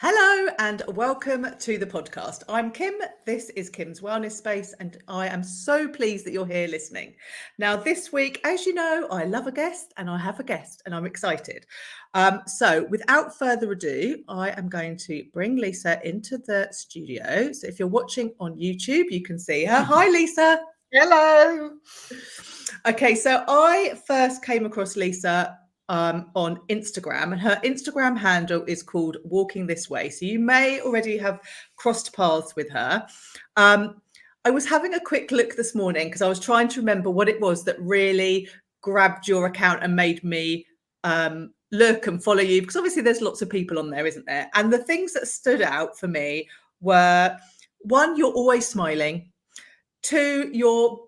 Hello and welcome to the podcast. I'm Kim. This is Kim's Wellness Space, and I am so pleased that you're here listening. Now, this week, as you know, I love a guest and I have a guest and I'm excited. So without further ado, I am going to bring Lisa into the studio. So if you're watching on YouTube, you can see her. Hi, Lisa. Hello. Okay, so I first came across Lisa on Instagram, and her Instagram handle is called Walking This Way. So you may already have crossed paths with her. I was having a quick look this morning because I was trying to remember what it was that really grabbed your account and made me look and follow you, because obviously there's lots of people on there, isn't there? And the things that stood out for me were, one, you're always smiling. Two, you're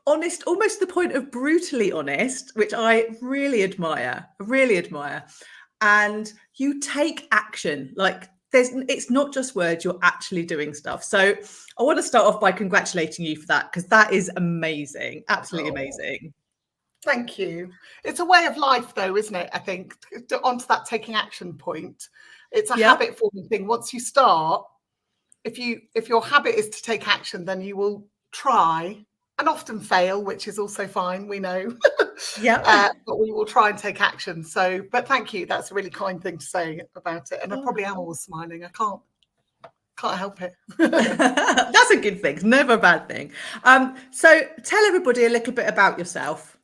honest, almost the point of brutally honest, which I really admire, and you take action. Like it's not just words, you're actually doing stuff. So I want to start off by congratulating you for that, because that is amazing, absolutely amazing. Thank you. It's a way of life though, isn't it? I think onto that taking action point, it's a habit forming thing. Once you start, if your habit is to take action, then you will try and often fail, which is also fine, we know. But we will try and take action. So, but thank you. That's a really kind thing to say about it. And I probably am always smiling. I can't help it. That's a good thing. It's never a bad thing. So tell everybody a little bit about yourself.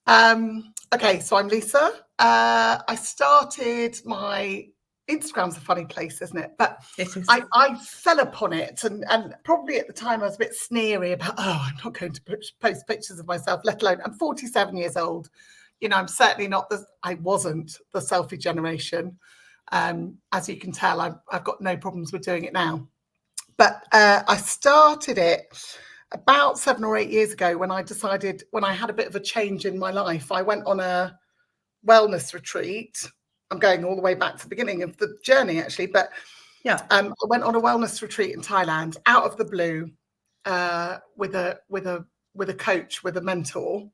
Okay, so I'm Lisa. I started my Instagram's a funny place, isn't it? But it is. I fell upon it, and probably at the time I was a bit sneery about, I'm not going to post pictures of myself, let alone I'm 47 years old. You know, I'm certainly not I wasn't the selfie generation. As you can tell, I've got no problems with doing it now. But I started it about 7 or 8 years ago when I had a bit of a change in my life. I went on a wellness retreat. I'm going all the way back to the beginning of the journey, actually. But I went on a wellness retreat in Thailand out of the blue with a coach, with a mentor,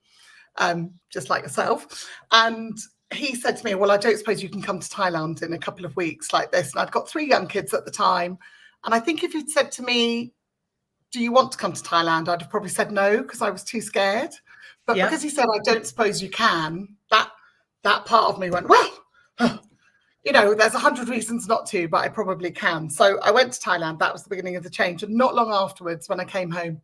just like yourself. And he said to me, well, I don't suppose you can come to Thailand in a couple of weeks like this. And I'd got 3 young kids at the time. And I think if he'd said to me, do you want to come to Thailand? I'd have probably said no, because I was too scared. But because he said, I don't suppose you can, that part of me went, well, you know, there's 100 reasons not to, but I probably can. So I went to Thailand. That was the beginning of the change. And not long afterwards, when I came home,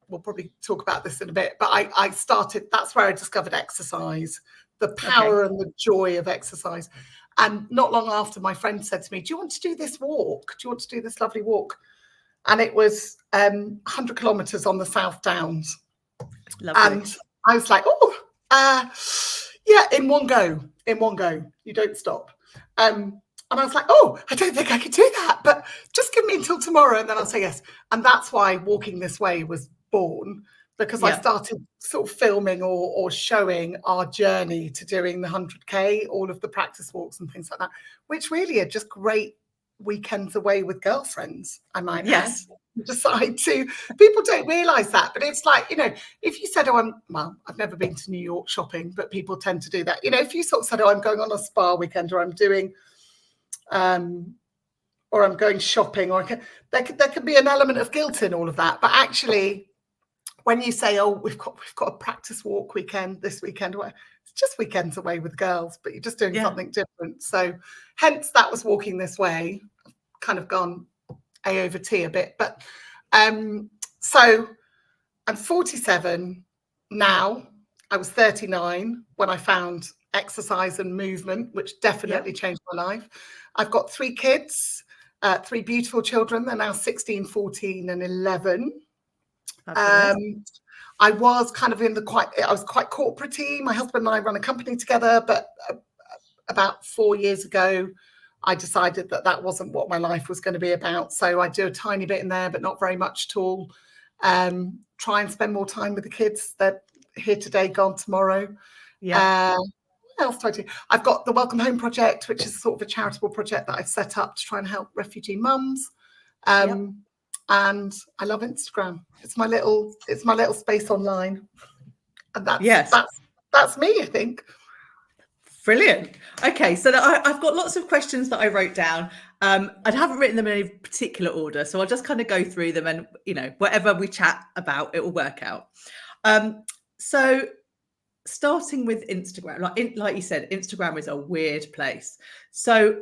we'll probably talk about this in a bit, but I started, that's where I discovered exercise, the power and the joy of exercise. And not long after, my friend said to me, do you want to do this walk? Do you want to do this lovely walk? And it was 100 kilometers on the South Downs. Lovely. And I was like, yeah, in one go, you don't stop. And I was like, I don't think I could do that, but just give me until tomorrow and then I'll say yes. And that's why Walking This Way was born, because I started sort of filming or showing our journey to doing the 100K, all of the practice walks and things like that, which really are just great weekends away with girlfriends, I might add. Decide to, people don't realize that, but it's like, you know, if you said, I've never been to New York shopping, but people tend to do that. You know, if you sort of said, I'm going on a spa weekend, or I'm doing or I'm going shopping, or there can be an element of guilt in all of that. But actually, when you say, we've got a practice walk weekend this weekend, it's just weekends away with girls, but you're just doing something different. So hence that was Walking This Way. I've kind of gone A over T a bit, but so I'm 47 now. I was 39 when I found exercise and movement, which definitely changed my life. I've got 3 kids, 3 beautiful children. They're now 16, 14 and 11. I was kind of I was quite corporate-y. My husband and I run a company together, but about 4 years ago, I decided that wasn't what my life was going to be about. So I do a tiny bit in there, but not very much at all. Try and spend more time with the kids. They're here today, gone tomorrow. What else do I do? I've got the Welcome Home Project, which is sort of a charitable project that I've set up to try and help refugee mums. And I love Instagram. It's my little space online. And that's me, I think. Brilliant. Okay, so I've got lots of questions that I wrote down. I haven't written them in any particular order, so I'll just kind of go through them, and whatever we chat about, it will work out. So starting with Instagram, like you said, Instagram is a weird place. So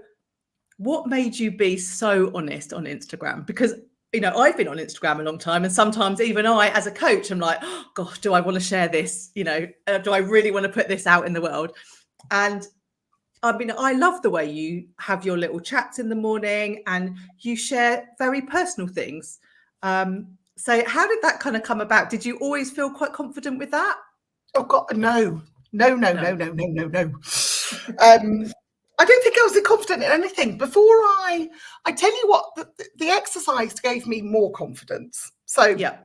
what made you be so honest on Instagram? Because I've been on Instagram a long time, and sometimes even I, as a coach, I'm like, oh, gosh, do I want to share this? Do I really want to put this out in the world? And I mean, I love the way you have your little chats in the morning and you share very personal things. So how did that kind of come about? Did you always feel quite confident with that? Oh God, no. I don't think I was confident in anything. Before I tell you what, the exercise gave me more confidence. So yeah,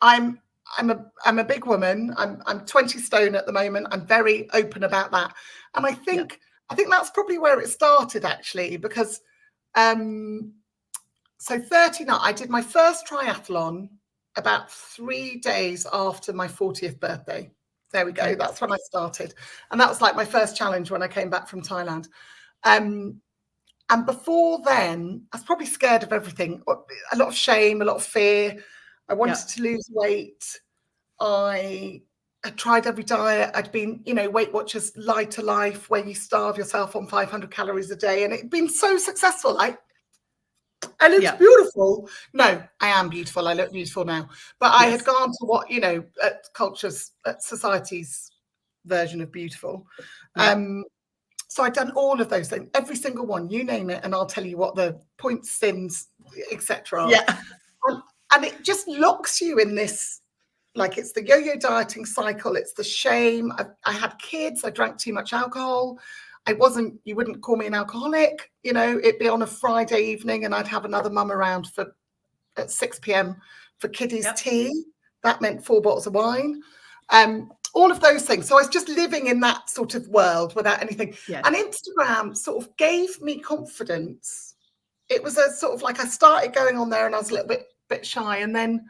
I'm a big woman. I'm 20 stone at the moment. I'm very open about that. And I think that's probably where it started, actually, because so 39, I did my first triathlon about 3 days after my 40th birthday. There we go. Okay. That's when I started. And that was like my first challenge when I came back from Thailand. And before then, I was probably scared of everything. A lot of shame, a lot of fear. I wanted to lose weight. I had tried every diet. I'd been, Weight Watchers Lighter Life, where you starve yourself on 500 calories a day. And it'd been so successful. I looked beautiful. No, I am beautiful. I look beautiful now. But I had gone to what, at society's version of beautiful. So I'd done all of those things, every single one, you name it, and I'll tell you what the points, sins, etc. Yeah. And it just locks you in this, like, it's the yo-yo dieting cycle. It's the shame. I had kids. I drank too much alcohol. You wouldn't call me an alcoholic. It'd be on a Friday evening and I'd have another mum around at 6 p.m. for kiddies tea. That meant 4 bottles of wine. All of those things. So I was just living in that sort of world without anything. Yes. And Instagram sort of gave me confidence. It was a sort of like I started going on there and I was a little bit shy. And then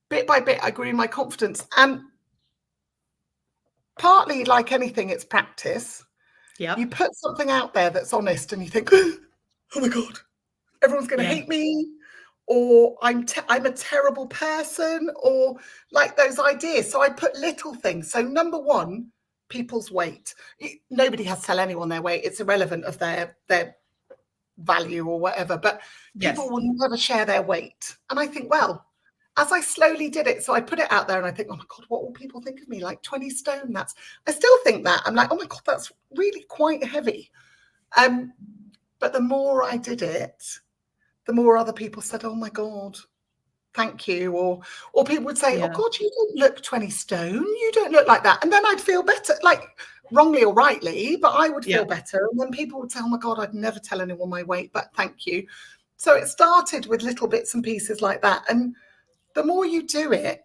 bit by bit, I grew my confidence. And partly, like anything, it's practice. Yeah. You put something out there that's honest and you think, oh my God, everyone's going to hate me. Or I'm a terrible person, or like those ideas. So I put little things. So number one, people's weight. Nobody has to tell anyone their weight. It's irrelevant of their value or whatever. But people will never share their weight. And I think, well, as I slowly did it, so I put it out there and I think, oh my God, what will people think of me? Like 20 stone, I still think that. I'm like, oh my God, that's really quite heavy. But the more I did it, the more other people said, oh my God, thank you. Or people would say, oh God, you don't look 20 stone. You don't look like that. And then I'd feel better, like wrongly or rightly, but I would feel better. And then people would say, oh my God, I'd never tell anyone my weight, but thank you. So it started with little bits and pieces like that. And the more you do it,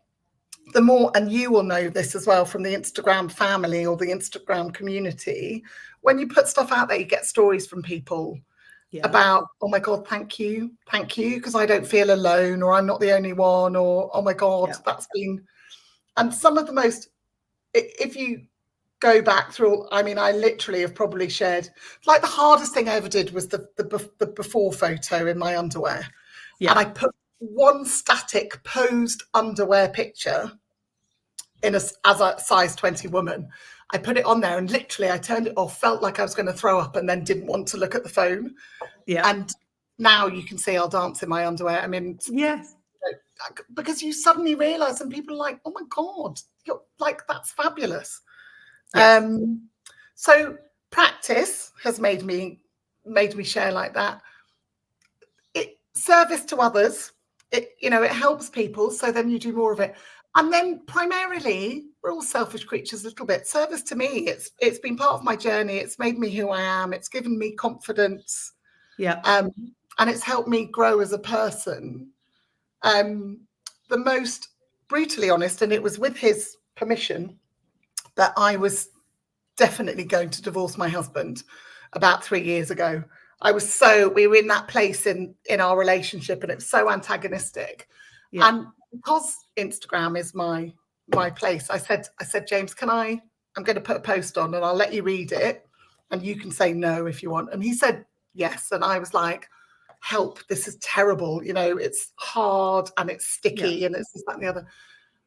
the more, and you will know this as well from the Instagram family or the Instagram community, when you put stuff out there, you get stories from people about, oh my God, thank you, because I don't feel alone, or I'm not the only one, or oh my God, that's been, and some of the most, if you go back through, I mean, I literally have probably shared, like the hardest thing I ever did was the before photo in my underwear. And I put one static posed underwear picture as a size 20 woman. I put it on there and literally I turned it off, felt like I was going to throw up and then didn't want to look at the phone. And now you can see I'll dance in my underwear. I mean, because you suddenly realize, and people are like, oh my God, you're like, that's fabulous. So practice has made me share like that. Service to others, it helps people, so then you do more of it. And then primarily, we're all selfish creatures a little bit. Service to me, it's been part of my journey. It's made me who I am. It's given me confidence. And it's helped me grow as a person. The most brutally honest, and it was with his permission, that I was definitely going to divorce my husband about 3 years ago. We were in that place in our relationship, and it was so antagonistic. And because Instagram is my place, I said, James, can I I'm going to put a post on and I'll let you read it and you can say no if you want. And he said yes. And I was like, help, this is terrible. You know, it's hard and it's sticky and it's this, that, and the other.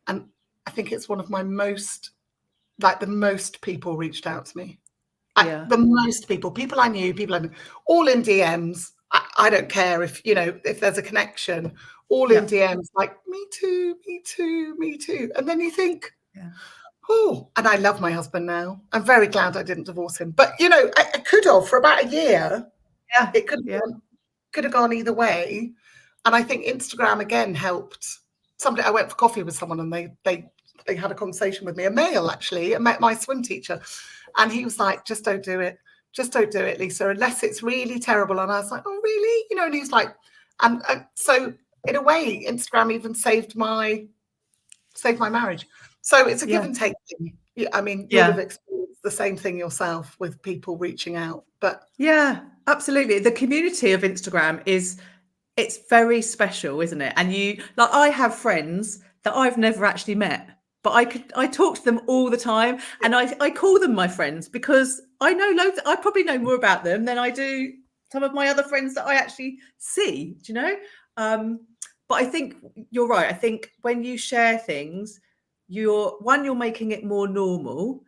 And I think it's one of my most, like the most people reached out to me. The most people I knew, all in DMs. I don't care if, you know, if there's a connection, all in DMs, like me too, me too, me too. And then you think, oh, and I love my husband now. I'm very glad I didn't divorce him. But, you know, I could have for about a year. Yeah. It could have gone either way. And I think Instagram again helped. I went for coffee with someone and they had a conversation with me, a male actually. I met my swim teacher and he was like, just don't do it. Just don't do it, Lisa, unless it's really terrible. And I was like, oh, really? You know, and he's like, and so in a way, Instagram even saved my marriage. So it's a give and take thing. I mean, you would have experienced the same thing yourself with people reaching out. But yeah, absolutely. The community of Instagram it's very special, isn't it? And I have friends that I've never actually met, but I talk to them all the time, and I call them my friends because I know loads. I probably know more about them than I do some of my other friends that I actually see. Do you know? But I think you're right. I think when you share things, you're making it more normal,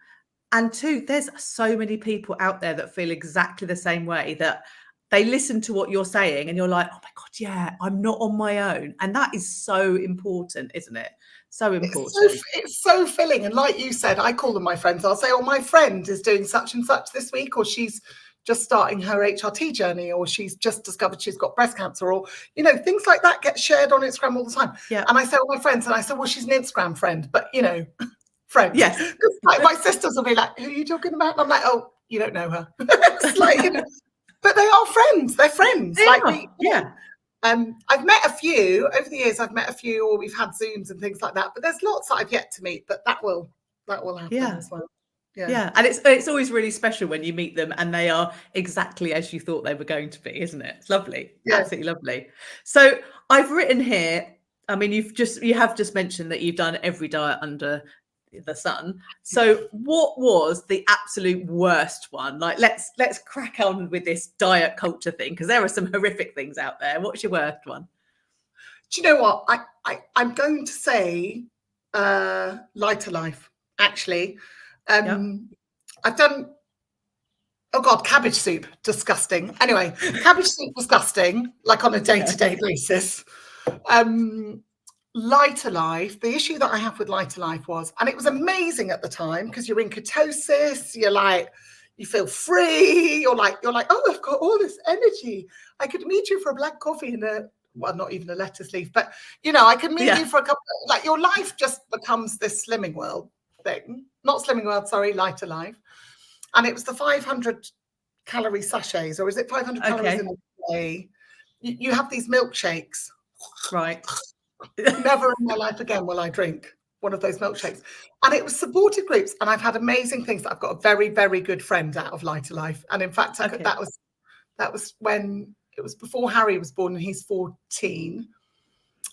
and two, there's so many people out there that feel exactly the same way, that they listen to what you're saying and you're like, oh my God, yeah, I'm not on my own. And that is so important, isn't it? So important. It's so filling. And like you said, I call them my friends. I'll say, oh, my friend is doing such and such this week, or she's just starting her HRT journey, or she's just discovered she's got breast cancer, or, you know, things like that get shared on Instagram all the time. Yeah. And I say, oh, my friends, and I say, well, she's an Instagram friend, but, you know, friend. Yes. Because like my sisters will be like, who are you talking about? And I'm like, oh, you don't know her. It's like, you know, but they are friends. They're friends. I've met a few over the years. I've met a few, or we've had Zooms and things like that. But there's lots that I've yet to meet. But that will happen as well. Yeah, and it's always really special when you meet them and they are exactly as you thought they were going to be, isn't it? It's lovely, absolutely lovely. So I've written here. I mean, you have just mentioned that you've done every diet under the sun. So what was the absolute worst one? Like, let's crack on with this diet culture thing, because there are some horrific things out there. What's your worst one? Do you know what? I'm going to say Lighter Life, actually. I've done, oh God, cabbage soup, disgusting. Anyway, cabbage soup, disgusting, like on a day-to-day basis. Lighter Life, the issue that I have with Lighter Life was, and it was amazing at the time because you're in ketosis, you feel free, you're like, oh, I've got all this energy. I could meet you for a black coffee and not even a lettuce leaf, but you know, I could meet you for a couple, like your life just becomes this Slimming World thing. Not Slimming World, sorry, Lighter Life. And it was the 500 calorie sachets, or is it 500 calories in a day? You have these milkshakes. Right. Never in my life again will I drink one of those milkshakes. And it was supported groups, and I've had amazing things. I've got a very, very good friend out of Lighter Life, and in fact, that was when it was before Harry was born, and he's 14.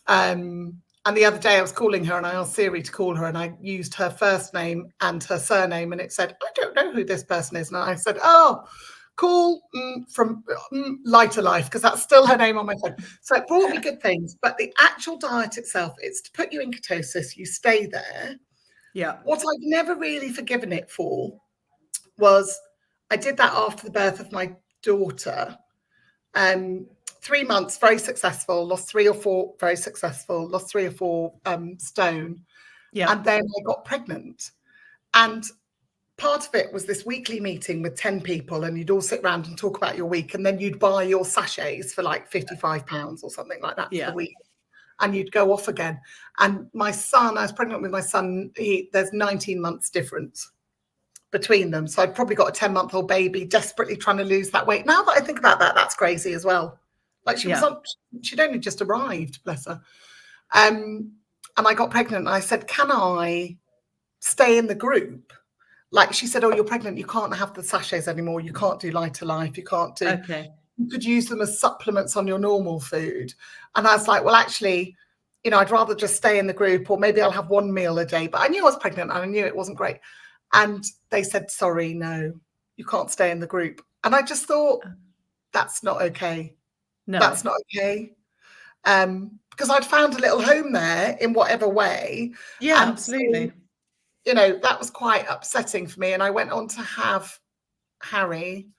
And the other day I was calling her, and I asked Siri to call her, and I used her first name and her surname, and it said, I don't know who this person is, and I said, oh, call from Lighter Life, because that's still her name on my phone. So it brought me good things. But the actual diet itself, it's to put you in ketosis, you stay there. Yeah. What I've never really forgiven it for was, I did that after the birth of my daughter. 3 months, very successful, lost 3 or 4, very successful, lost 3 or 4 stone. Yeah. And then I got pregnant. And part of it was this weekly meeting with 10 people, and you'd all sit around and talk about your week, and then you'd buy your sachets for like £55 or something like that for the week, and you'd go off again. And my son, I was pregnant with my son, there's 19 months difference between them. So I'd probably got a 10-month-old baby desperately trying to lose that weight. Now that I think about that, that's crazy as well. Like she'd only just arrived, bless her. And I got pregnant, and I said, can I stay in the group? Like, she said, oh, you're pregnant, you can't have the sachets anymore, you can't do Lighter Life, you can't do, you could use them as supplements on your normal food. And I was like, well, actually, you know, I'd rather just stay in the group, or maybe I'll have 1 meal a day. But I knew I was pregnant, and I knew it wasn't great. And they said, sorry, no, you can't stay in the group. And I just thought, that's not okay. No. That's not okay. Because I'd found a little home there in whatever way. Yeah, and absolutely. So, you know, that was quite upsetting for me. And I went on to have Harry,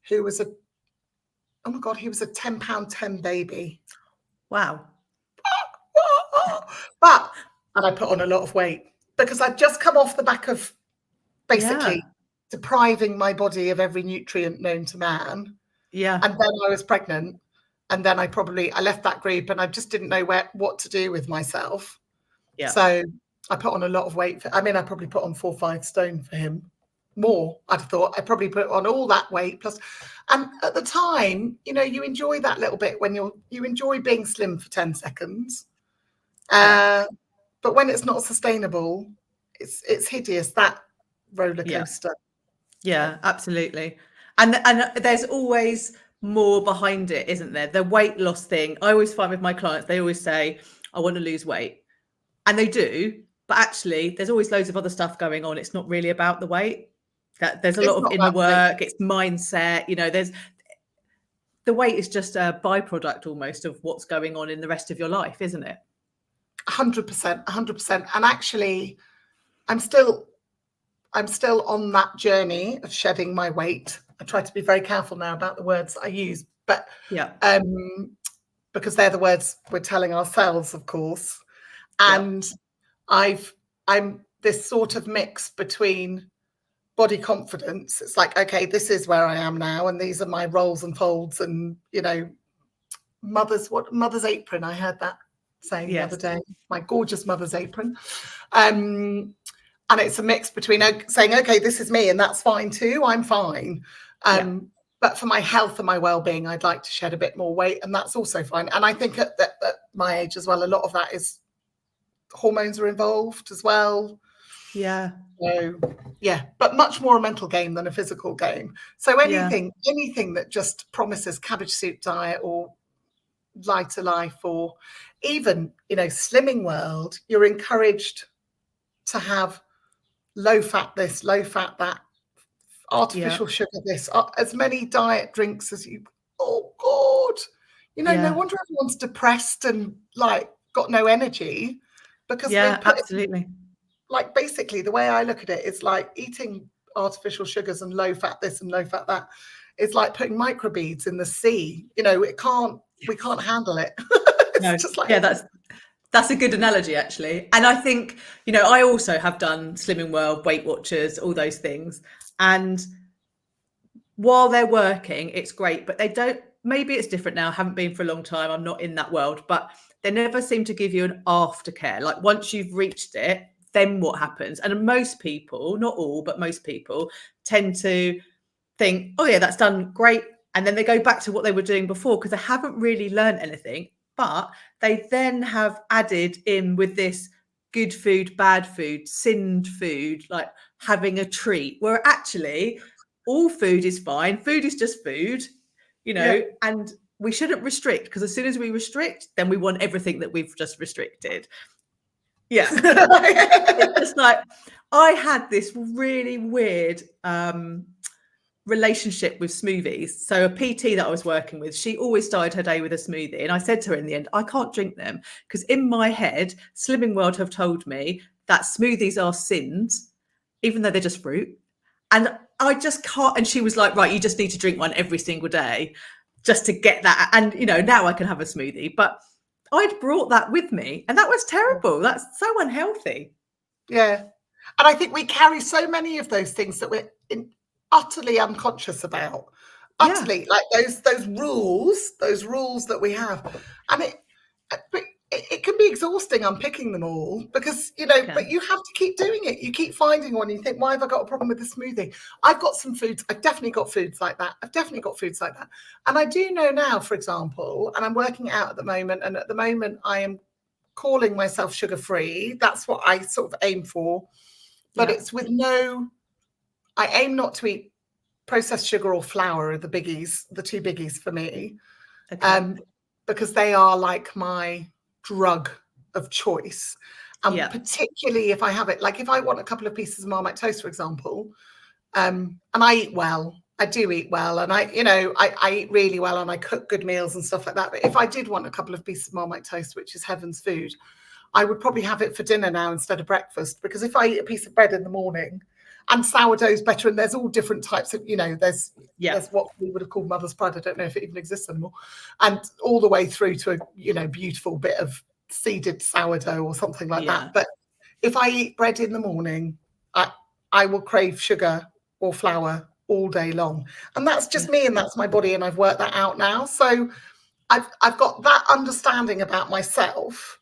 who was oh my God, he was a 10 pound 10 baby. Wow. And I put on a lot of weight because I'd just come off the back of basically depriving my body of every nutrient known to man. Yeah. And then I was pregnant. And then I left that group and I just didn't know what to do with myself. Yeah. So I put on a lot of weight. I probably put on 4 or 5 stone for him. More, I'd thought. I probably put on all that weight plus. And at the time, you know, you enjoy that little bit when you enjoy being slim for 10 seconds. But when it's not sustainable, it's hideous, that roller coaster. Yeah, absolutely. And there's always more behind it, isn't there? The weight loss thing. I always find with my clients, they always say, I want to lose weight. And they do, but actually there's always loads of other stuff going on. It's not really about the weight. There's a lot of inner work, it's mindset, you know, the weight is just a byproduct almost of what's going on in the rest of your life, isn't it? 100%. And actually, I'm still on that journey of shedding my weight. I try to be very careful now about the words I use, but because they're the words we're telling ourselves, of course. And I'm this sort of mix between body confidence. It's like, okay, this is where I am now, and these are my rolls and folds, and you know, mother's apron. I heard that saying the other day. My gorgeous mother's apron. And it's a mix between saying, okay, this is me, and that's fine too. I'm fine. But for my health and my well-being, I'd like to shed a bit more weight, and that's also fine. And I think at my age as well, a lot of that is hormones are involved as well. Yeah. So but much more a mental game than a physical game. So anything that just promises cabbage soup diet or lighter life, or even, you know, Slimming World, you're encouraged to have low fat this, low fat that, artificial sugar this, as many diet drinks as you. Oh God, you know, no wonder everyone's depressed and like got no energy, because they put absolutely. Like basically the way I look at it is like eating artificial sugars and low fat this and low fat that is like putting microbeads in the sea. You know, we can't handle it. It's just like, that's a good analogy, actually. And I think, you know, I also have done Slimming World, Weight Watchers, all those things. And while they're working, it's great, but they don't, maybe it's different now. I haven't been for a long time. I'm not in that world, but they never seem to give you an aftercare. Like once you've reached it, then what happens? And most people, not all, but most people tend to think, oh yeah, that's done great. And then they go back to what they were doing before because they haven't really learned anything. But they then have added in with this good food, bad food, sinned food, like having a treat, where actually all food is fine. Food is just food, you know, and we shouldn't restrict, because as soon as we restrict, then we want everything that we've just restricted. Yeah. It's just like, I had this really weird relationship with smoothies. So a PT that I was working with, she always started her day with a smoothie. And I said to her in the end, I can't drink them because in my head, Slimming World have told me that smoothies are sins, even though they're just fruit. And I just can't. And she was like, right, you just need to drink one every single day just to get that. And, you know, now I can have a smoothie. But I'd brought that with me, and that was terrible. That's so unhealthy. Yeah. And I think we carry so many of those things that we're utterly unconscious about. Utterly, like those rules that we have. And it can be exhausting unpicking them all, because, you know, but you have to keep doing it. You keep finding one. You think, why have I got a problem with the smoothie? I've got some foods. I've definitely got foods like that. And I do know now, for example, and I'm working out at the moment. And at the moment I am calling myself sugar-free. That's what I sort of aim for. But it's with I aim not to eat processed sugar or flour are the two biggies for me. Because they are like my drug of choice. And Yeah. particularly if I have it, like if I want a couple of pieces of Marmite toast, for example, and I eat well, I do eat well, and I eat really well, and I cook good meals and stuff like that. But if I did want a couple of pieces of Marmite toast, which is heaven's food, I would probably have it for dinner now instead of breakfast, because if I eat a piece of bread in the morning, and sourdough's better, and there's all different types of, there's what we would have called mother's pride. I don't know if it even exists anymore, and all the way through to a beautiful bit of seeded sourdough or something like that. But if I eat bread in the morning, I will crave sugar or flour all day long, and that's just me, and that's my body, and I've worked that out now. So I've got that understanding about myself.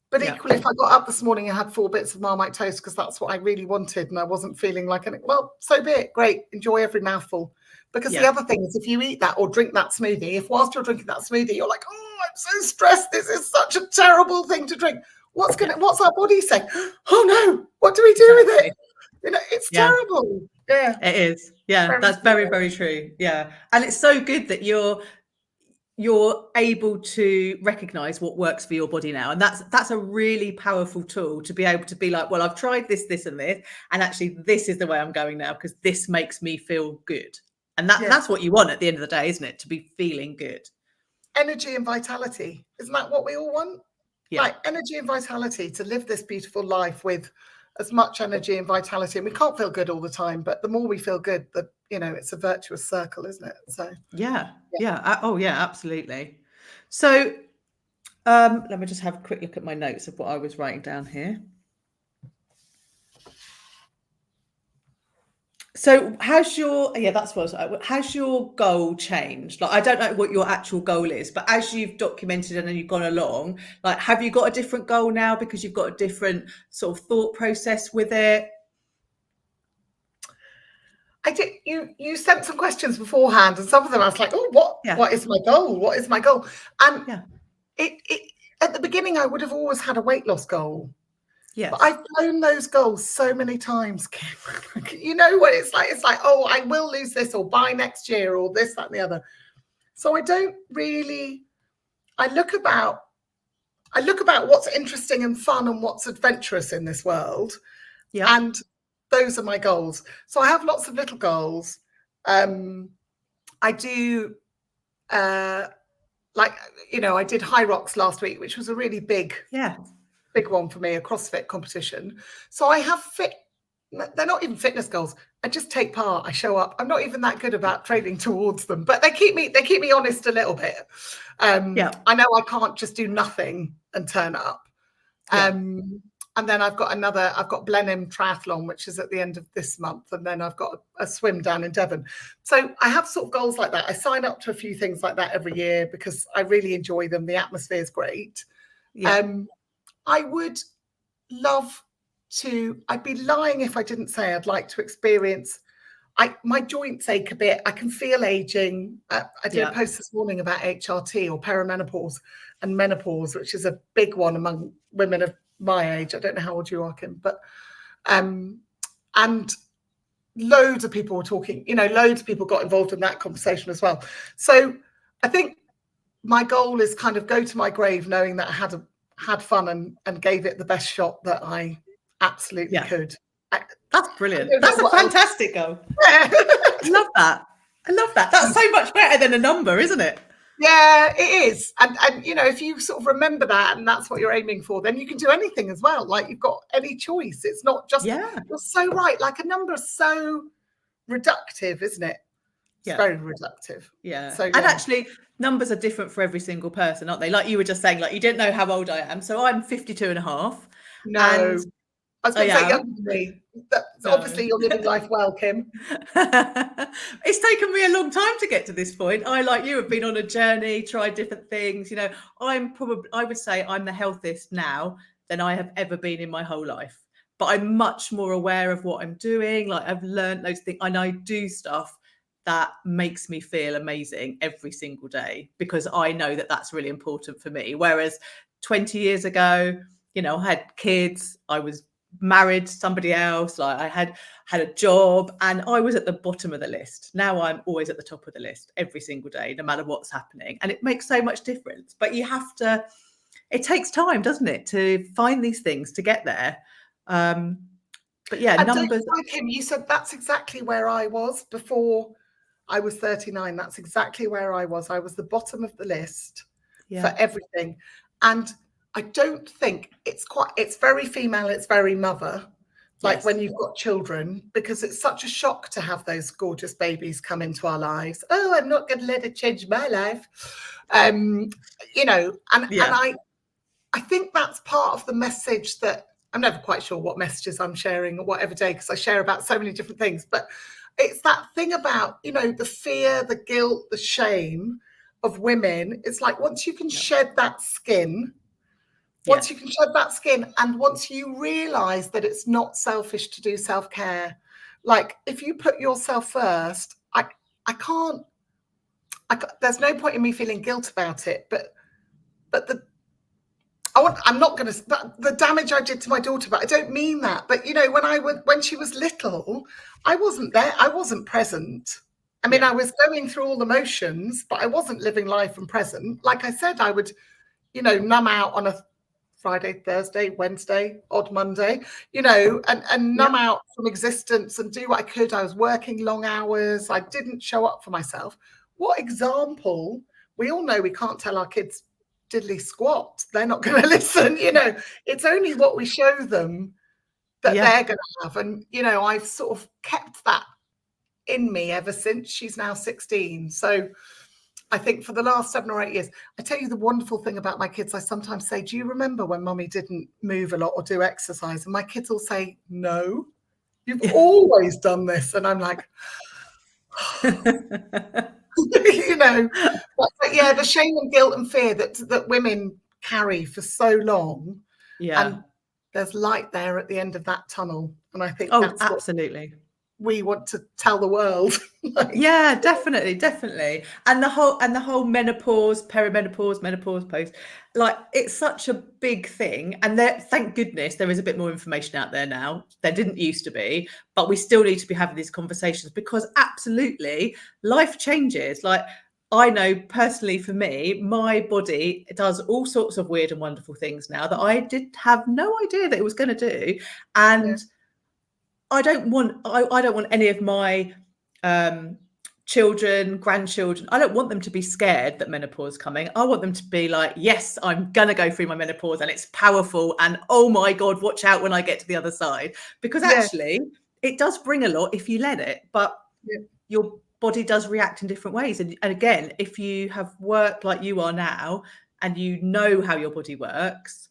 But equally, if I got up this morning and had 4 bits of Marmite toast because that's what I really wanted, and I wasn't feeling like it, well, so be it. Great, enjoy every mouthful. Because the other thing is, if you eat that or drink that smoothie, if whilst you're drinking that smoothie, you're like, oh, I'm so stressed, this is such a terrible thing to drink. What's our body saying? Oh no, what do we do with it? It's terrible. Yeah, it is. Yeah, that's very, very true. Yeah, and it's so good that you're able to recognize what works for your body now, and that's a really powerful tool, to be able to be like, well, I've tried this and this, and actually this is the way I'm going now because this makes me feel good. And that's what you want at the end of the day, isn't it? To be feeling good. Energy and vitality, isn't that what we all want? Like energy and vitality, to live this beautiful life with as much energy and vitality. And we can't feel good all the time, but the more we feel good, it's a virtuous circle, isn't it? So yeah. Oh yeah, absolutely. So let me just have a quick look at my notes of what I was writing down here. So how's your goal changed? Like, I don't know what your actual goal is, but as you've documented and then you've gone along, like, have you got a different goal now because you've got a different sort of thought process with it? I did. You sent some questions beforehand, and some of them I was like, oh, what is my goal? What is my goal? And it at the beginning, I would have always had a weight loss goal. Yes. But I've blown those goals so many times, Kim. You know what it's like? It's like, oh, I will lose this, or by next year, or this, that, and the other. So I don't really. I look about what's interesting and fun and what's adventurous in this world. Yeah. And those are my goals. So I have lots of little goals. I do, I did High Rocks last week, which was a really big one for me, a CrossFit competition. So I have they're not even fitness goals. I just take part. I show up. I'm not even that good about training towards them, but they keep me honest a little bit. I know I can't just do nothing and turn up. And then I've got Blenheim Triathlon, which is at the end of this month. And then I've got a swim down in Devon. So I have sort of goals like that. I sign up to a few things like that every year because I really enjoy them. The atmosphere is great. I would love to, I'd be lying if I didn't say I'd like to experience, my joints ache a bit. I can feel aging. I did a post this morning about HRT, or perimenopause and menopause, which is a big one among women of my age. I don't know how old you are, Kim, but and loads of people were talking, loads of people got involved in that conversation as well. So I think my goal is kind of go to my grave knowing that I had fun and gave it the best shot that I absolutely could. That's brilliant. That's a fantastic goal. I love that. That's so much better than a number, isn't it? Yeah, it is. And if you sort of remember that and that's what you're aiming for, then you can do anything as well. Like, you've got any choice. It's not just, you're so right. Like, a number is so reductive, isn't it? It's very reductive. Yeah. So, and actually, numbers are different for every single person, aren't they? Like you were just saying, like, you didn't know how old I am. So I'm 52 and a half. No. I was going to say younger than me. Obviously, you're living life well, Kim. It's taken me a long time to get to this point. I, like you, have been on a journey, tried different things. I would say I'm the healthiest now than I have ever been in my whole life. But I'm much more aware of what I'm doing. Like, I've learned those things, and I do stuff that makes me feel amazing every single day because I know that that's really important for me. Whereas 20 years ago, I had kids, I was married to somebody else, like I had a job, and I was at the bottom of the list. Now I'm always at the top of the list every single day, no matter what's happening, and it makes so much difference. But you have to it takes time, doesn't it, to find these things to get there. But yeah, And numbers. like him, you said that's exactly where I was before I was 39. That's exactly where I was. I was the bottom of the list for everything. And I don't think it's very female, it's very mother, like when you've got children, because it's such a shock to have those gorgeous babies come into our lives. Oh, I'm not going to let it change my life. You know, and I think that's part of the message that I'm never quite sure what messages I'm sharing whatever day, because I share about so many different things. But it's that thing about, you know, the fear, the guilt, the shame of women. It's like once you can shed that skin, and once you realize that it's not selfish to do self-care, like if you put yourself first, I can't, there's no point in me feeling guilt about it, but I'm not going to, the damage I did to my daughter, but I don't mean that. But, you know, when she was little, I wasn't there. I wasn't present. I mean, I was going through all the motions, but I wasn't living life and present. Like I said, I would, you know, numb out on a Friday, Thursday, Wednesday, odd Monday, you know, and numb out from existence and do what I could. I was working long hours. I didn't show up for myself. What example? We all know we can't tell our kids diddly squat. They're not going to listen, you know. It's only what we show them that they're going to have. And, you know, I've sort of kept that in me ever since. She's now 16. So I think for the last 7 or 8 years, I tell you the wonderful thing about my kids, I sometimes say, do you remember when mummy didn't move a lot or do exercise? And my kids will say, no, you've always done this. And I'm like, you know, but yeah, the shame and guilt and fear that women carry for so long. And there's light there at the end of that tunnel. And I think that's absolutely what we want to tell the world. Like, definitely. And the whole menopause, perimenopause, menopause, post, like it's such a big thing. And thank goodness there is a bit more information out there now. There didn't used to be, but we still need to be having these conversations, because absolutely life changes. Like I know personally for me, my body does all sorts of weird and wonderful things now that I did have no idea that it was going to do. And I don't want any of my children, grandchildren, I don't want them to be scared that menopause is coming. I want them to be like, yes, I'm going to go through my menopause and it's powerful. And oh my God, watch out when I get to the other side. Because actually it does bring a lot if you let it, but your body does react in different ways. And again, if you have worked like you are now and you know how your body works,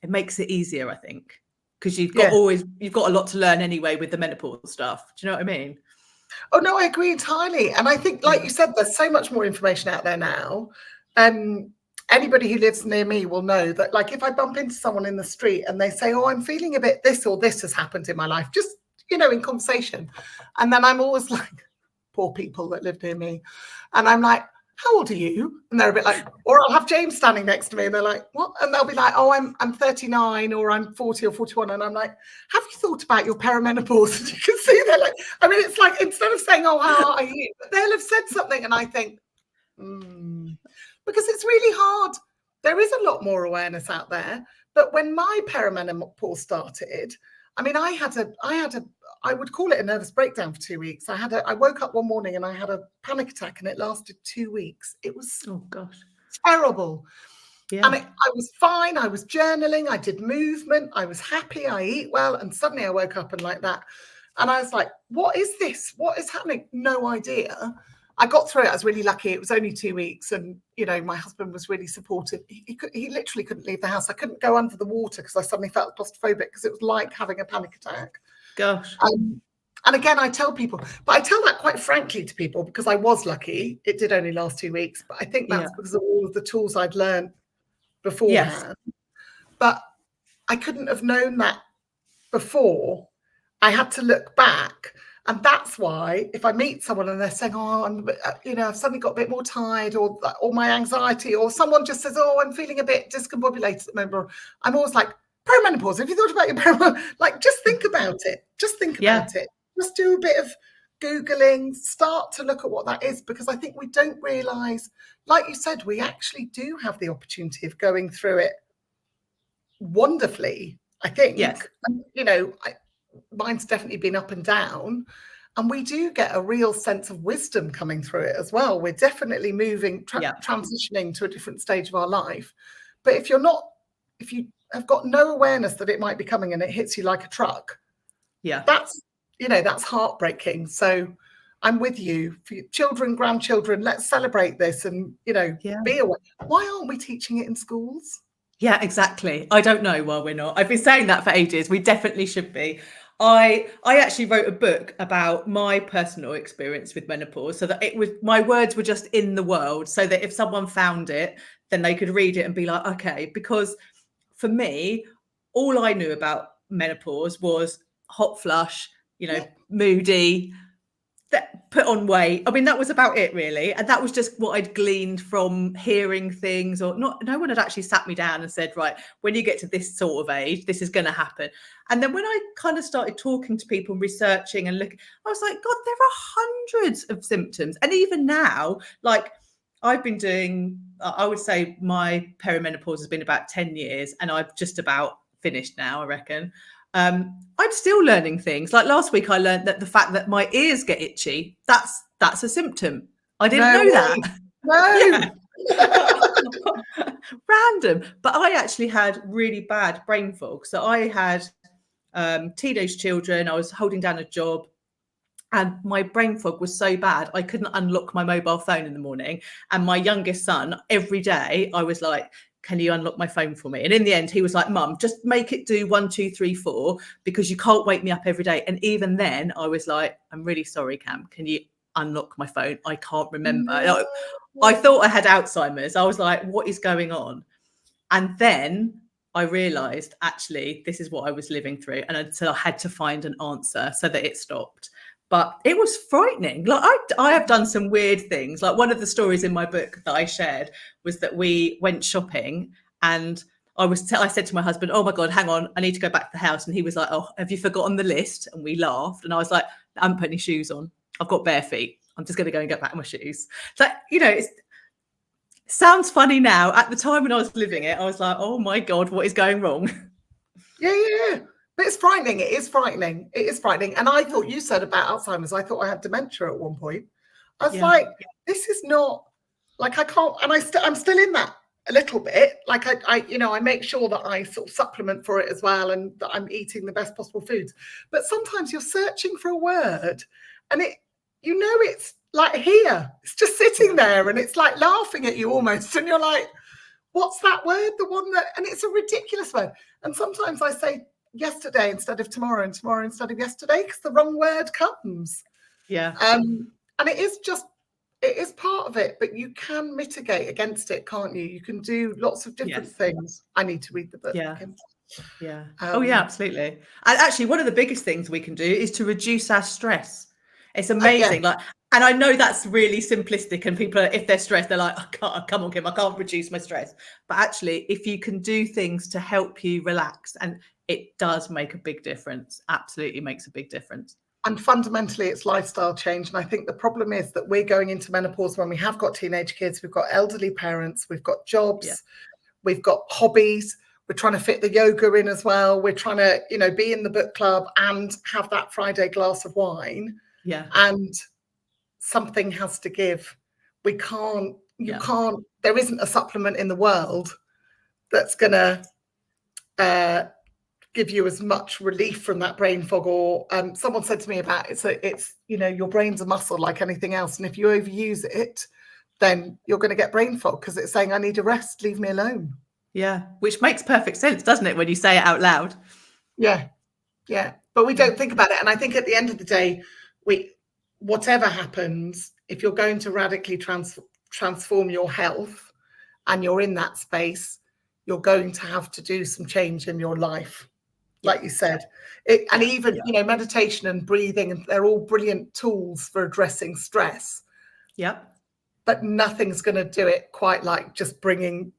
it makes it easier, I think. Because you've got a lot to learn anybody with the menopause stuff. Do you know what I mean? Oh no, I agree entirely. And I think, like you said, there's so much more information out there now. Anybody who lives near me will know that, like, if I bump into someone in the street and they say, oh, I'm feeling a bit this or this has happened in my life, just, you know, in conversation. And then I'm always like, poor people that live near me. And I'm like, how old are you? And they're a bit like, or I'll have James standing next to me and they're like, what? And they'll be like, oh, I'm 39 or I'm 40 or 41. And I'm like, have you thought about your perimenopause? And you can see they're like, I mean, it's like, instead of saying, oh, how are you? They'll have said something. And I think, because it's really hard. There is a lot more awareness out there. But when my perimenopause started, I mean, I would call it a nervous breakdown for 2 weeks. I woke up one morning and I had a panic attack and it lasted 2 weeks. It was terrible. Yeah. And I was fine. I was journaling. I did movement. I was happy. I eat well. And suddenly I woke up and like that. And I was like, what is this? What is happening? No idea. I got through it. I was really lucky. It was only 2 weeks. And, you know, my husband was really supportive. He literally couldn't leave the house. I couldn't go under the water because I suddenly felt claustrophobic because it was like having a panic attack. Gosh. And again, I tell people, but I tell that quite frankly to people because I was lucky. It did only last 2 weeks, but I think that's because of all of the tools I'd learned beforehand. But I couldn't have known that before. I had to look back. And that's why if I meet someone and they're saying, oh, I've suddenly got a bit more tired or my anxiety, or someone just says, oh, I'm feeling a bit discombobulated at the moment, I'm always like, perimenopause, have you thought about your perimenopause? Like, just think about it. Just think about it. Just do a bit of Googling, start to look at what that is, because I think we don't realise, like you said, we actually do have the opportunity of going through it wonderfully, I think. Yes. And, mine's definitely been up and down. And we do get a real sense of wisdom coming through it as well. We're definitely moving, transitioning to a different stage of our life. But if you have got no awareness that it might be coming and it hits you like a truck, that's heartbreaking. So I'm with you. For your children, grandchildren, let's celebrate this and, be aware. Why aren't we teaching it in schools? Yeah, exactly. I don't know why we're not. I've been saying that for ages. We definitely should be. I actually wrote a book about my personal experience with menopause, so that my words were just in the world, so that if someone found it, then they could read it and be like, okay. Because for me, all I knew about menopause was hot flush, moody, that put on weight. I mean, that was about it really. And that was just what I'd gleaned from hearing things, or no one had actually sat me down and said, right, when you get to this sort of age, this is going to happen. And then when I kind of started talking to people, researching and looking, I was like, God, there are hundreds of symptoms. And even now, like I've been doing, I would say my perimenopause has been about 10 years and I've just about finished now, I reckon. I'm still learning things. Like last week, I learned that the fact that my ears get itchy, that's a symptom. I didn't know that. No. Random. But I actually had really bad brain fog. So I had teenage children. I was holding down a job. And my brain fog was so bad, I couldn't unlock my mobile phone in the morning. And my youngest son, every day, I was like, can you unlock my phone for me? And in the end, he was like, Mum, just make it do 1, 2, 3, 4, because you can't wake me up every day. And even then I was like, I'm really sorry, Cam, can you unlock my phone? I can't remember. No. I thought I had Alzheimer's. I was like, what is going on? And then I realized actually this is what I was living through. And until I had to find an answer so that it stopped. But it was frightening. Like I have done some weird things. Like one of the stories in my book that I shared was that we went shopping and I said to my husband, oh my God, hang on, I need to go back to the house. And he was like, oh, have you forgotten the list? And we laughed. And I was like, I haven't put any shoes on. I've got bare feet. I'm just going to go and get back my shoes. So, it sounds funny now. At the time when I was living it, I was like, oh my God, what is going wrong? Yeah. But it's frightening. It is frightening. And I thought you said about Alzheimer's, I thought I had dementia at one point. I was like, this is not like I can't. And I'm still in that a little bit. Like I make sure that I sort of supplement for it as well, and that I'm eating the best possible foods. But sometimes you're searching for a word, and it's like here, it's just sitting there, and it's like laughing at you almost, and you're like, what's that word? The one that, and it's a ridiculous word. And sometimes I say yesterday instead of tomorrow, and tomorrow instead of yesterday, because the wrong word comes. And it is part of it, but you can mitigate against it, can't you? You can do lots of different things. I need to read the book. Absolutely. And actually one of the biggest things we can do is to reduce our stress. It's amazing. And I know that's really simplistic, and people, if they're stressed, they're like, come on, Kim, I can't reduce my stress. But actually, if you can do things to help you relax, and it does make a big difference, absolutely makes a big difference. And fundamentally, it's lifestyle change. And I think the problem is that we're going into menopause when we have got teenage kids, we've got elderly parents, we've got jobs, we've got hobbies. We're trying to fit the yoga in as well. We're trying to, be in the book club and have that Friday glass of wine. And something has to give. We can't, can't, there isn't a supplement in the world that's going to give you as much relief from that brain fog. Or someone said to me about it's your brain's a muscle like anything else. And if you overuse it, then you're going to get brain fog, because it's saying, I need a rest, leave me alone. Yeah, which makes perfect sense, doesn't it, when you say it out loud? Yeah. But we don't think about it. And I think at the end of the day, whatever happens, if you're going to radically transform your health and you're in that space, you're going to have to do some change in your life, like you said. And even, meditation and breathing, and they're all brilliant tools for addressing stress. But nothing's going to do it quite like just bringing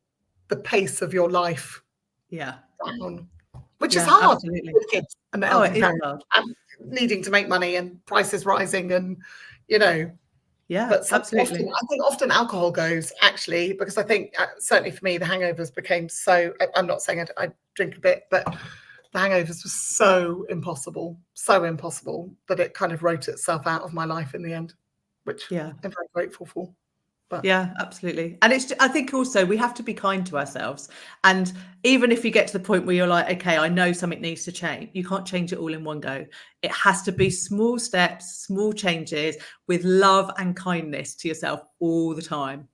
the pace of your life down, which is hard with kids and the elderly parents, and needing to make money and prices rising, and Yeah, But absolutely. I think often alcohol goes, actually, because I think certainly for me, the hangovers became so, I'm not saying I drink a bit, but the hangovers were so impossible that it kind of wrote itself out of my life in the end, which Yeah. I'm very grateful for. But Yeah, absolutely. And I think also we have to be kind to ourselves. And even if you get to the point where you're like, okay, I know something needs to change, you can't change it all in one go. It has to be small steps, small changes with love and kindness to yourself all the time.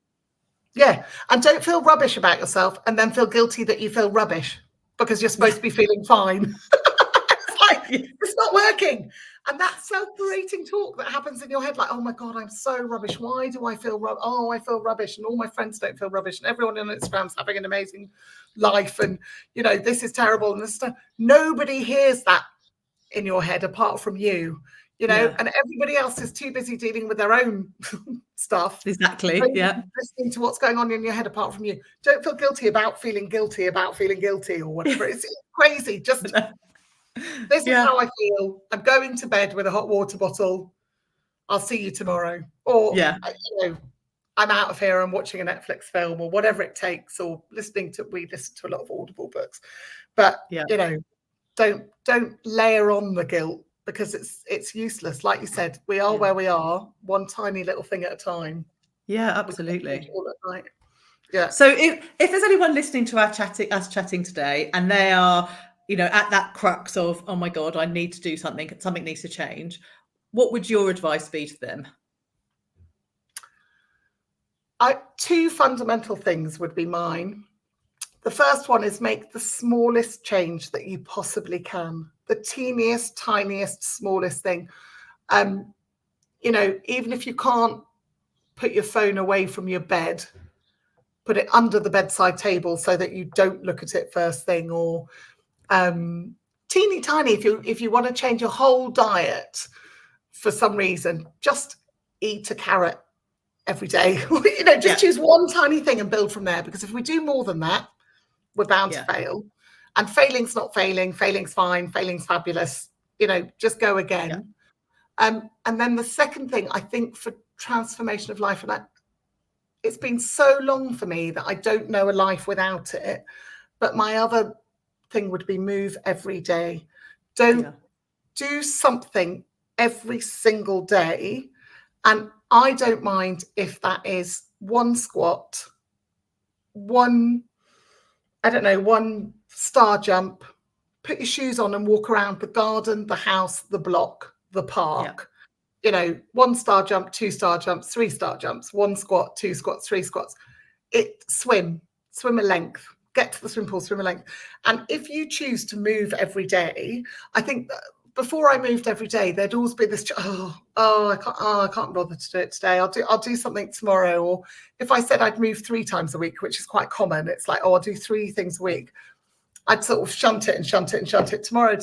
yeah, and don't feel rubbish about yourself and then feel guilty that you feel rubbish because you're supposed to be feeling fine. It's like, it's not working. And that self-berating talk that happens in your head, like, oh my God, I'm so rubbish. Why do I feel rubbish? Oh, I feel rubbish. And all my friends don't feel rubbish. And everyone on Instagram's having an amazing life. And, you know, this is terrible. And this stuff. Nobody hears that in your head apart from you, you know, Yeah. and everybody else is too busy dealing with their own stuff. Exactly. Yeah. Listening to what's going on in your head apart from you. Don't feel guilty about feeling guilty or whatever. It's crazy. Just this is how I feel. I'm going to bed with a hot water bottle. I'll see you tomorrow. Or, Yeah. you know, I'm out of here and watching a Netflix film or whatever it takes, or we listen to a lot of Audible books. But, you know, don't layer on the guilt because it's useless. Like you said, we are where we are, one tiny little thing at a time. Yeah, absolutely. All at night. Yeah. So if there's anyone listening to us chatting today and they are, you know, at that crux of, oh my God, I need to do something needs to change, what would your advice be to them? Two fundamental things would be mine. The first one is make the smallest change that you possibly can. The teeniest, tiniest, smallest thing. You know, even if you can't put your phone away from your bed, put it under the bedside table so that you don't look at it first thing, or teeny tiny, if you want to change your whole diet for some reason, just eat a carrot every day. You know, just choose one tiny thing and build from there. Because if we do more than that, we're bound to fail. And failing's not failing. Failing's fine. Failing's fabulous. You know, just go again. And then the second thing, I think, for transformation of life, and it's been so long for me that I don't know a life without it. But my other thing would be move every day. Don't do something every single day. And I don't mind if that is one squat, one star jump, put your shoes on and walk around the garden, the house, the block, the park. You know, 1 star jump, 2 star jumps, 3 star jumps, 1 squat, 2 squats, 3 squats. Swim a length, get to the swim pool, swim a length. And if you choose to move every day, I think before I moved every day, there'd always be this, I can't bother to do it today. I'll do something tomorrow. Or if I said I'd move 3 times a week, which is quite common, it's like, I'll do 3 things a week. I'd sort of shunt it tomorrow.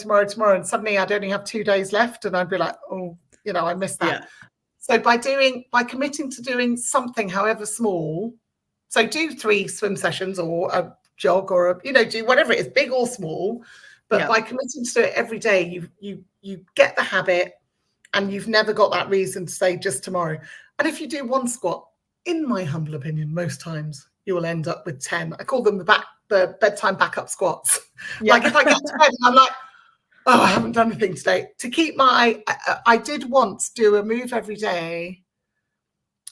And suddenly I'd only have 2 days left. And I'd be like, oh, you know, I missed that. So by committing to doing something, however small, so do 3 swim sessions or a jog or do whatever it is, big or small. But by committing to do it every day, you get the habit, and you've never got that reason to say just tomorrow. And if you do 1 squat, in my humble opinion, most times you will end up with 10. I call them the bedtime backup squats. Like if I get to bed and I'm like, oh, I haven't done anything today. To keep I did once do a move every day.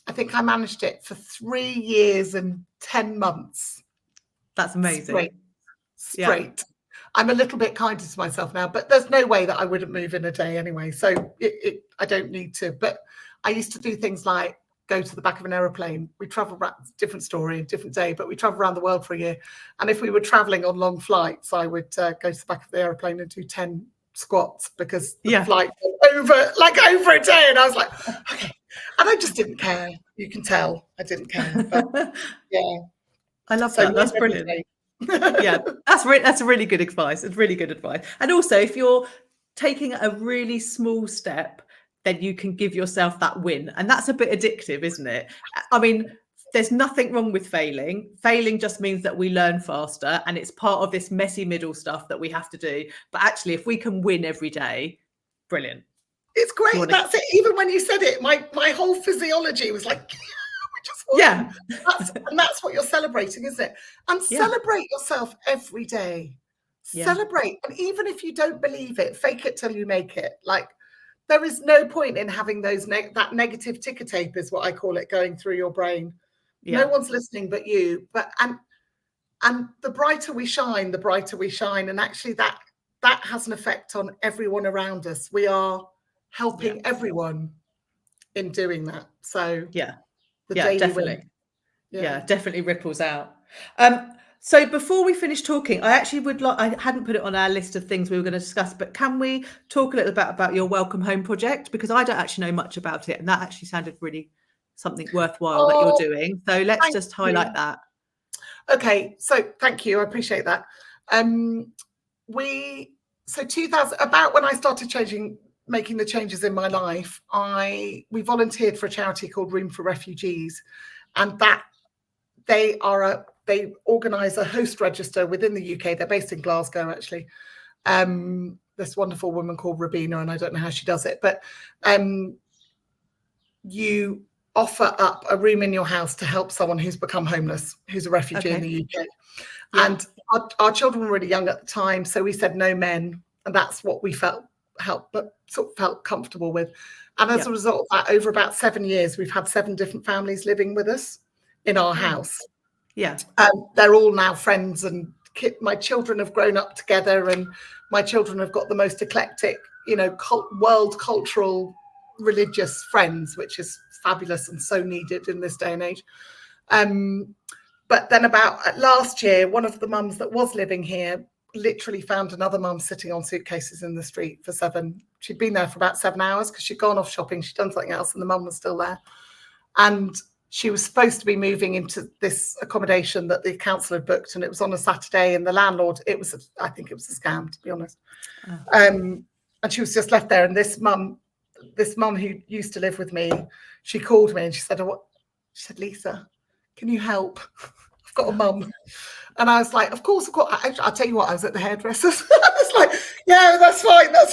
I think I managed it for 3 years and 10 months. That's amazing. Straight. I'm a little bit kinder to myself now, but there's no way that I wouldn't move in a day anyway. So I don't need to. But I used to do things like go to the back of an aeroplane. We travel around, different story, different day, but we travel around the world for a year. And if we were traveling on long flights, I would go to the back of the aeroplane and do 10 squats because the flight went over a day. And I was like, okay. And I just didn't care. You can tell I didn't care. But yeah. I love that. That's brilliant. That's a really good advice. It's really good advice. And also, if you're taking a really small step, then you can give yourself that win. And that's a bit addictive, isn't it? I mean, there's nothing wrong with failing. Failing just means that we learn faster, and it's part of this messy middle stuff that we have to do. But actually, if we can win every day, brilliant. It's great. That's it. Even when you said it, my whole physiology was like, we just won. Yeah. That's what you're celebrating, isn't it? And celebrate yourself every day. Celebrate. And even if you don't believe it, fake it till you make it. Like, there is no point in having those that negative ticker tape, is what I call it, going through your brain. No one's listening but you. And the brighter we shine, the brighter we shine. And actually that has an effect on everyone around us. We are helping everyone in doing that. So the daily definitely win. Definitely ripples out. So before we finish talking, I actually would like, I hadn't put it on our list of things we were going to discuss, but can we talk a little bit about your Welcome Home project? Because I don't actually know much about it, and that actually sounded really something worthwhile that you're doing. So let's just highlight that. Okay, so thank you. I appreciate that. About when I started making the changes in my life, we volunteered for a charity called Room for Refugees, and that they organise a host register within the UK. They're based in Glasgow, actually. This wonderful woman called Rabina, and I don't know how she does it, but you offer up a room in your house to help someone who's become homeless, who's a refugee in the UK. And our children were really young at the time, so we said no men, and that's what we felt comfortable with. And as a result of that, over about 7 years, we've had 7 different families living with us in our house. They're all now friends, and my children have grown up together, and my children have got the most eclectic, world cultural, religious friends, which is fabulous and so needed in this day and age. But then about last year, one of the mums that was living here literally found another mum sitting on suitcases in the street for 7. She'd been there for about 7 hours because she'd gone off shopping, she'd done something else, and the mum was still there. And she was supposed to be moving into this accommodation that the council had booked, and it was on a Saturday, and the landlord, I think it was a scam, to be honest. And she was just left there. And this mum who used to live with me, she called me and she said, Lisa, can you help? I've got a mum. And I was like, of course, I'll tell you what, I was at the hairdresser's. I was like, yeah, that's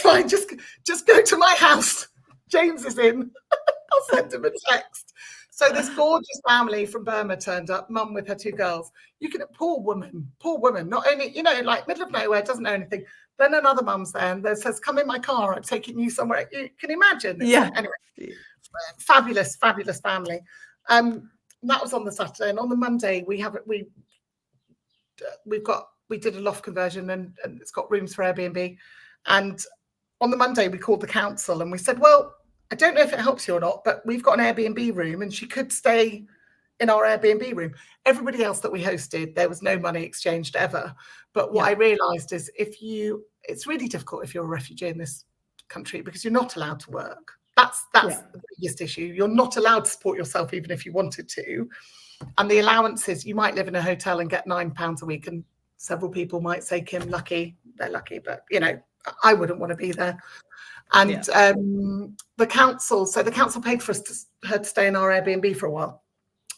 fine. Just go to my house. James is in. I'll send him a text. So this gorgeous family from Burma turned up, mum with her 2 girls. Poor woman, not only, like middle of nowhere, doesn't know anything. Then another mum's there and says, come in my car, I'm taking you somewhere. You can imagine. Anyway, fabulous family. That was on the Saturday, and on the Monday we did a loft conversion, and it's got rooms for Airbnb. And on the Monday we called the council and we said, well, I don't know if it helps you or not, but we've got an Airbnb room and she could stay in our Airbnb room. Everybody else that we hosted, there was no money exchanged ever. But what I realized is it's really difficult if you're a refugee in this country because you're not allowed to work. That's the biggest issue. You're not allowed to support yourself even if you wanted to. And the allowances, you might live in a hotel and get £9 a week, and several people might say, Kim, lucky. They're lucky, but I wouldn't want to be there. And the council paid for her to stay in our Airbnb for a while.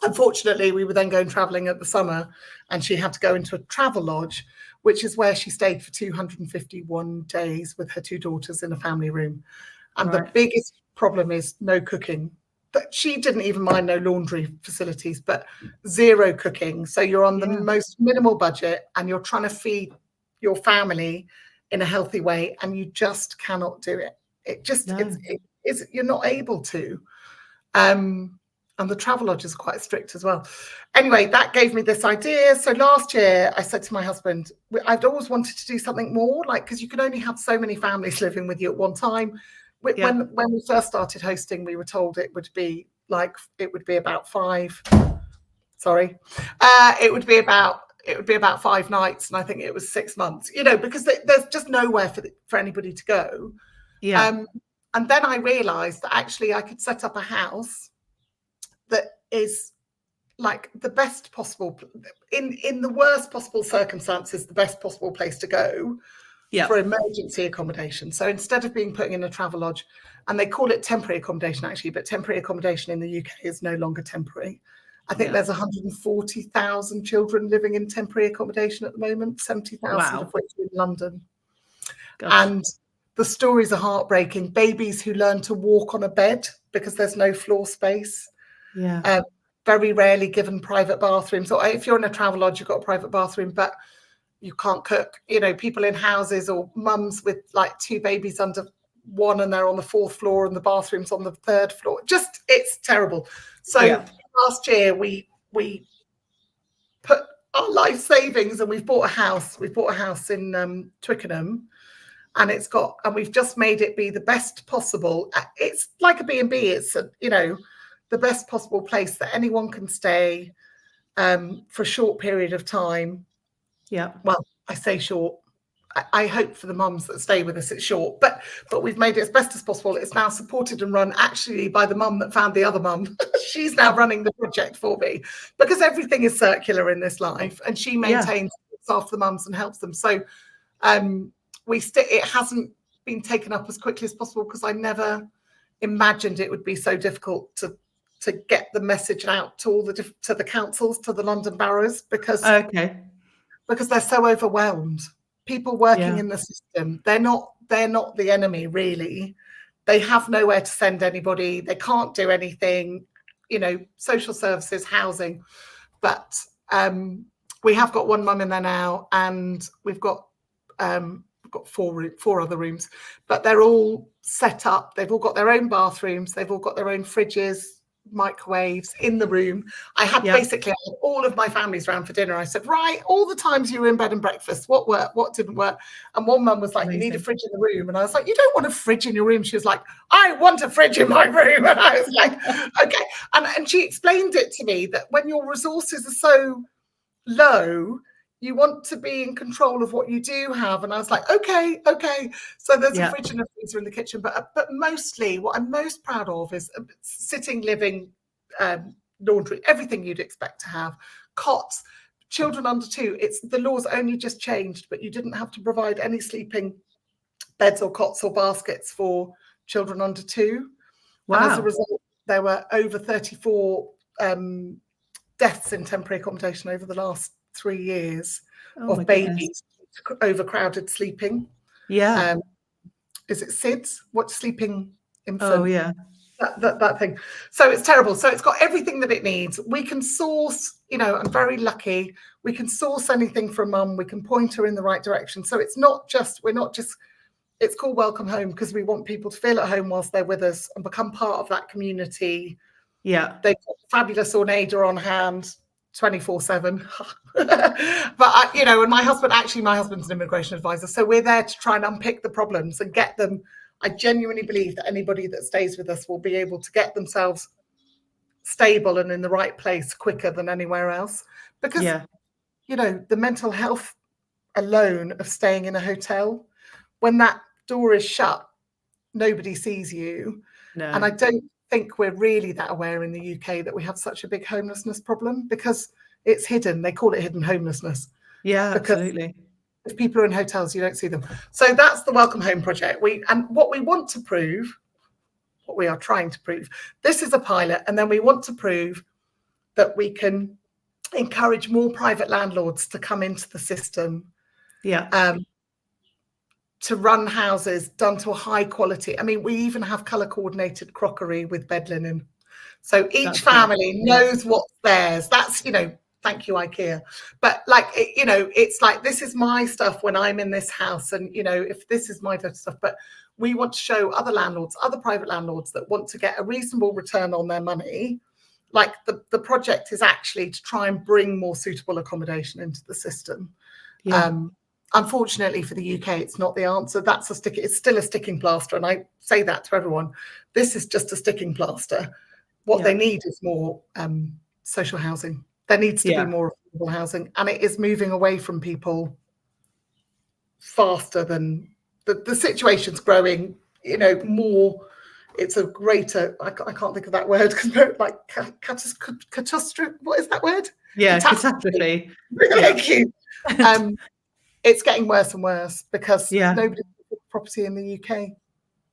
Unfortunately, we were then going traveling at the summer, and she had to go into a travel lodge, which is where she stayed for 251 days with her 2 daughters in a family room. And the biggest problem is no cooking. But she didn't even mind no laundry facilities, but 0 cooking. So you're on the most minimal budget, and you're trying to feed your family in a healthy way, and you just cannot do it. You're not able to. And the travel lodges are quite strict as well. Anyway, that gave me this idea. So last year I said to my husband, I'd always wanted to do something more, because you can only have so many families living with you at one time. When we first started hosting, we were told it would be about 5. Sorry, it would be about 5 nights, and I think it was 6 months. Because there's just nowhere for anybody to go. And then I realised that actually I could set up a house that is like the best possible, in the worst possible circumstances, the best possible place to go for emergency accommodation. So instead of putting in a travel lodge, and they call it temporary accommodation actually, but temporary accommodation in the UK is no longer temporary. I think there's 140,000 children living in temporary accommodation at the moment, 70,000 of which are in London. And The stories are heartbreaking. Babies who learn to walk on a bed because there's no floor space. Yeah. Very rarely given private bathrooms. Or if you're in a travel lodge, you've got a private bathroom, but you can't cook. You know, people in houses or mums with like 2 babies under one and they're on the 4th floor and the bathroom's on the 3rd floor. Just, it's terrible. So last year we put our life savings and we've bought a house. We've bought a house in Twickenham, and we've just made it be the best possible. It's like a B&B. It's the best possible place that anyone can stay for a short period of time. Yeah. Well, I say short. I hope for the mums that stay with us it's short, but we've made it as best as possible. It's now supported and run actually by the mum that found the other mum. She's now running the project for me, because everything is circular in this life, and she maintains after the mums and helps them. So it hasn't been taken up as quickly as possible because I never imagined it would be so difficult to get the message out to all to the councils, to the London boroughs, because they're so overwhelmed. People working in the system, they're not the enemy, really. They have nowhere to send anybody. They can't do anything, social services, housing. But we have got 1 mum in there now, and we've got 4 other rooms, but they're all set up. They've all got their own bathrooms. They've all got their own fridges, microwaves in the room. I had basically all of my families round for dinner. I said, right, all the times you were in bed and breakfast, what worked, what didn't work? And one mum was like, you need a fridge in the room. And I was like, you don't want a fridge in your room. She was like, I want a fridge in my room. And I was like, okay. And she explained it to me that when your resources are so low, you want to be in control of what you do have. And I was like, okay. So there's a fridge and a freezer in the kitchen. But mostly what I'm most proud of is sitting, living, laundry, everything you'd expect to have. Cots, children under 2. The law's only just changed, but you didn't have to provide any sleeping beds or cots or baskets for children under 2. Wow. And as a result, there were over 34 deaths in temporary accommodation over the last 3 years of babies, overcrowded sleeping. Yeah. Is it SIDS? What's sleeping infant? Oh, yeah. That thing. So it's terrible. So it's got everything that it needs. We can source, I'm very lucky. We can source anything for a mum. We can point her in the right direction. So it's it's called Welcome Home because we want people to feel at home whilst they're with us and become part of that community. Yeah. They've got fabulous Ornada on hand 24/7. But and my husband's an immigration advisor, so we're there to try and unpick the problems and get them. I genuinely believe that anybody that stays with us will be able to get themselves stable and in the right place quicker than anywhere else, because the mental health alone of staying in a hotel, when that door is shut, nobody sees you. No. And I don't think we're really that aware in the UK that we have such a big homelessness problem, because it's hidden. They call it hidden homelessness. Yeah, absolutely. If people are in hotels, you don't see them. So that's the Welcome Home project. What we want to prove, what we are trying to prove, this is a pilot, and then we want to prove that we can encourage more private landlords to come into the system. Yeah. To run houses done to a high quality. I mean, we even have colour coordinated crockery with bed linen. So each family knows what's theirs. That's, thank you, IKEA. But it's like, this is my stuff when I'm in this house. And, if this is my stuff, but we want to show other landlords, other private landlords that want to get a reasonable return on their money. Like the project is actually to try and bring more suitable accommodation into the system. Yeah. Unfortunately for the UK, it's not the answer. It's still a sticking plaster. And I say that to everyone. This is just a sticking plaster. What they need is more social housing. There needs to be more affordable housing. And it is moving away from people faster than the situation's growing, more. It's a greater, I can't think of that word, like catastrophe. What is that word? Yeah, catastrophe. Thank you. It's getting worse and worse because nobody has property in the UK.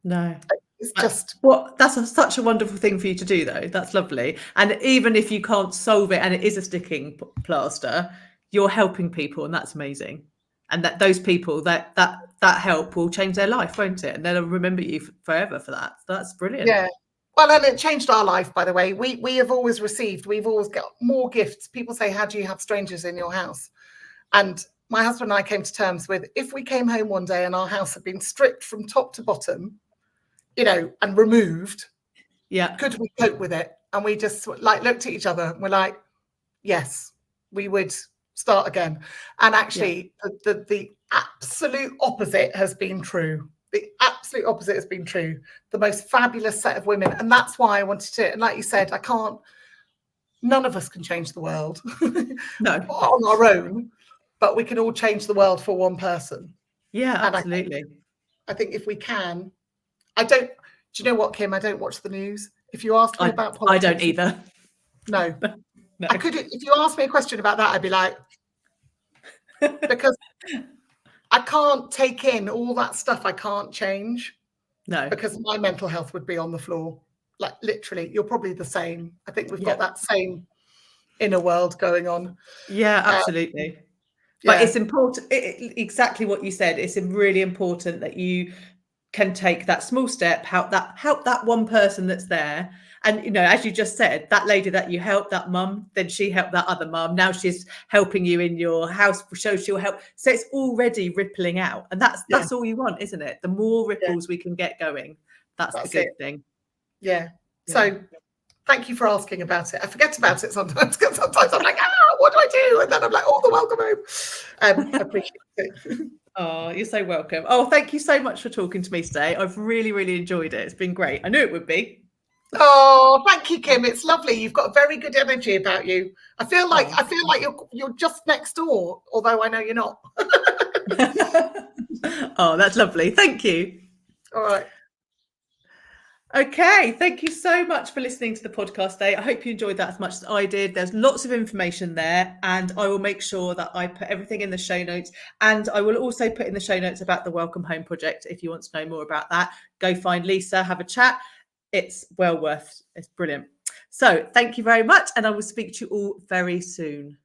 No. It's just that's such a wonderful thing for you to do, though. That's lovely. And even if you can't solve it and it is a sticking plaster, you're helping people, and that's amazing. And that those people that that help will change their life, won't it? And they'll remember you forever for that. That's brilliant. Yeah. Well, and it changed our life, by the way. We've always got more gifts. People say, how do you have strangers in your house? And my husband and I came to terms with, if we came home one day and our house had been stripped from top to bottom, and removed, could we cope with it? And we just like looked at each other and we're like, yes, we would start again. And actually, the absolute opposite has been true. The absolute opposite has been true. The most fabulous set of women. And that's why I wanted to, and like you said, none of us can change the world No. on our own, but we can all change the world for one person. Yeah, absolutely. I think if we can, do you know what, Kim? I don't watch the news. If you ask me about politics, I don't either. No. No. I could, if you asked me a question about that, I'd be like, because I can't take in all that stuff I can't change. No. Because my mental health would be on the floor. Like literally, you're probably the same. I think we've got that same inner world going on. Yeah, absolutely. But it's important, exactly what you said. It's really important that you can take that small step, help that one person that's there. And, as you just said, that lady that you helped, that mum, then she helped that other mum. Now she's helping you in your house, so she'll help. So it's already rippling out. And that's all you want, isn't it? The more ripples we can get going, that's the good thing. Yeah. So thank you for asking about it. I forget about it sometimes because sometimes I'm like, what do I do? And then I'm like, oh, the welcome home. I appreciate it. Oh, you're so welcome. Oh, thank you so much for talking to me today. I've really, really enjoyed it. It's been great. I knew it would be. Oh, thank you, Kim. It's lovely. You've got very good energy about you. I feel like you're just next door, although I know you're not. Oh, that's lovely. Thank you. All right. Okay, thank you so much for listening to the podcast today. I hope you enjoyed that as much as I did. There's lots of information there, and I will make sure that I put everything in the show notes. And I will also put in the show notes about the Welcome Home project. If you want to know more about that, go find Lisa, have a chat. It's well worth. It's brilliant. So thank you very much, and I will speak to you all very soon.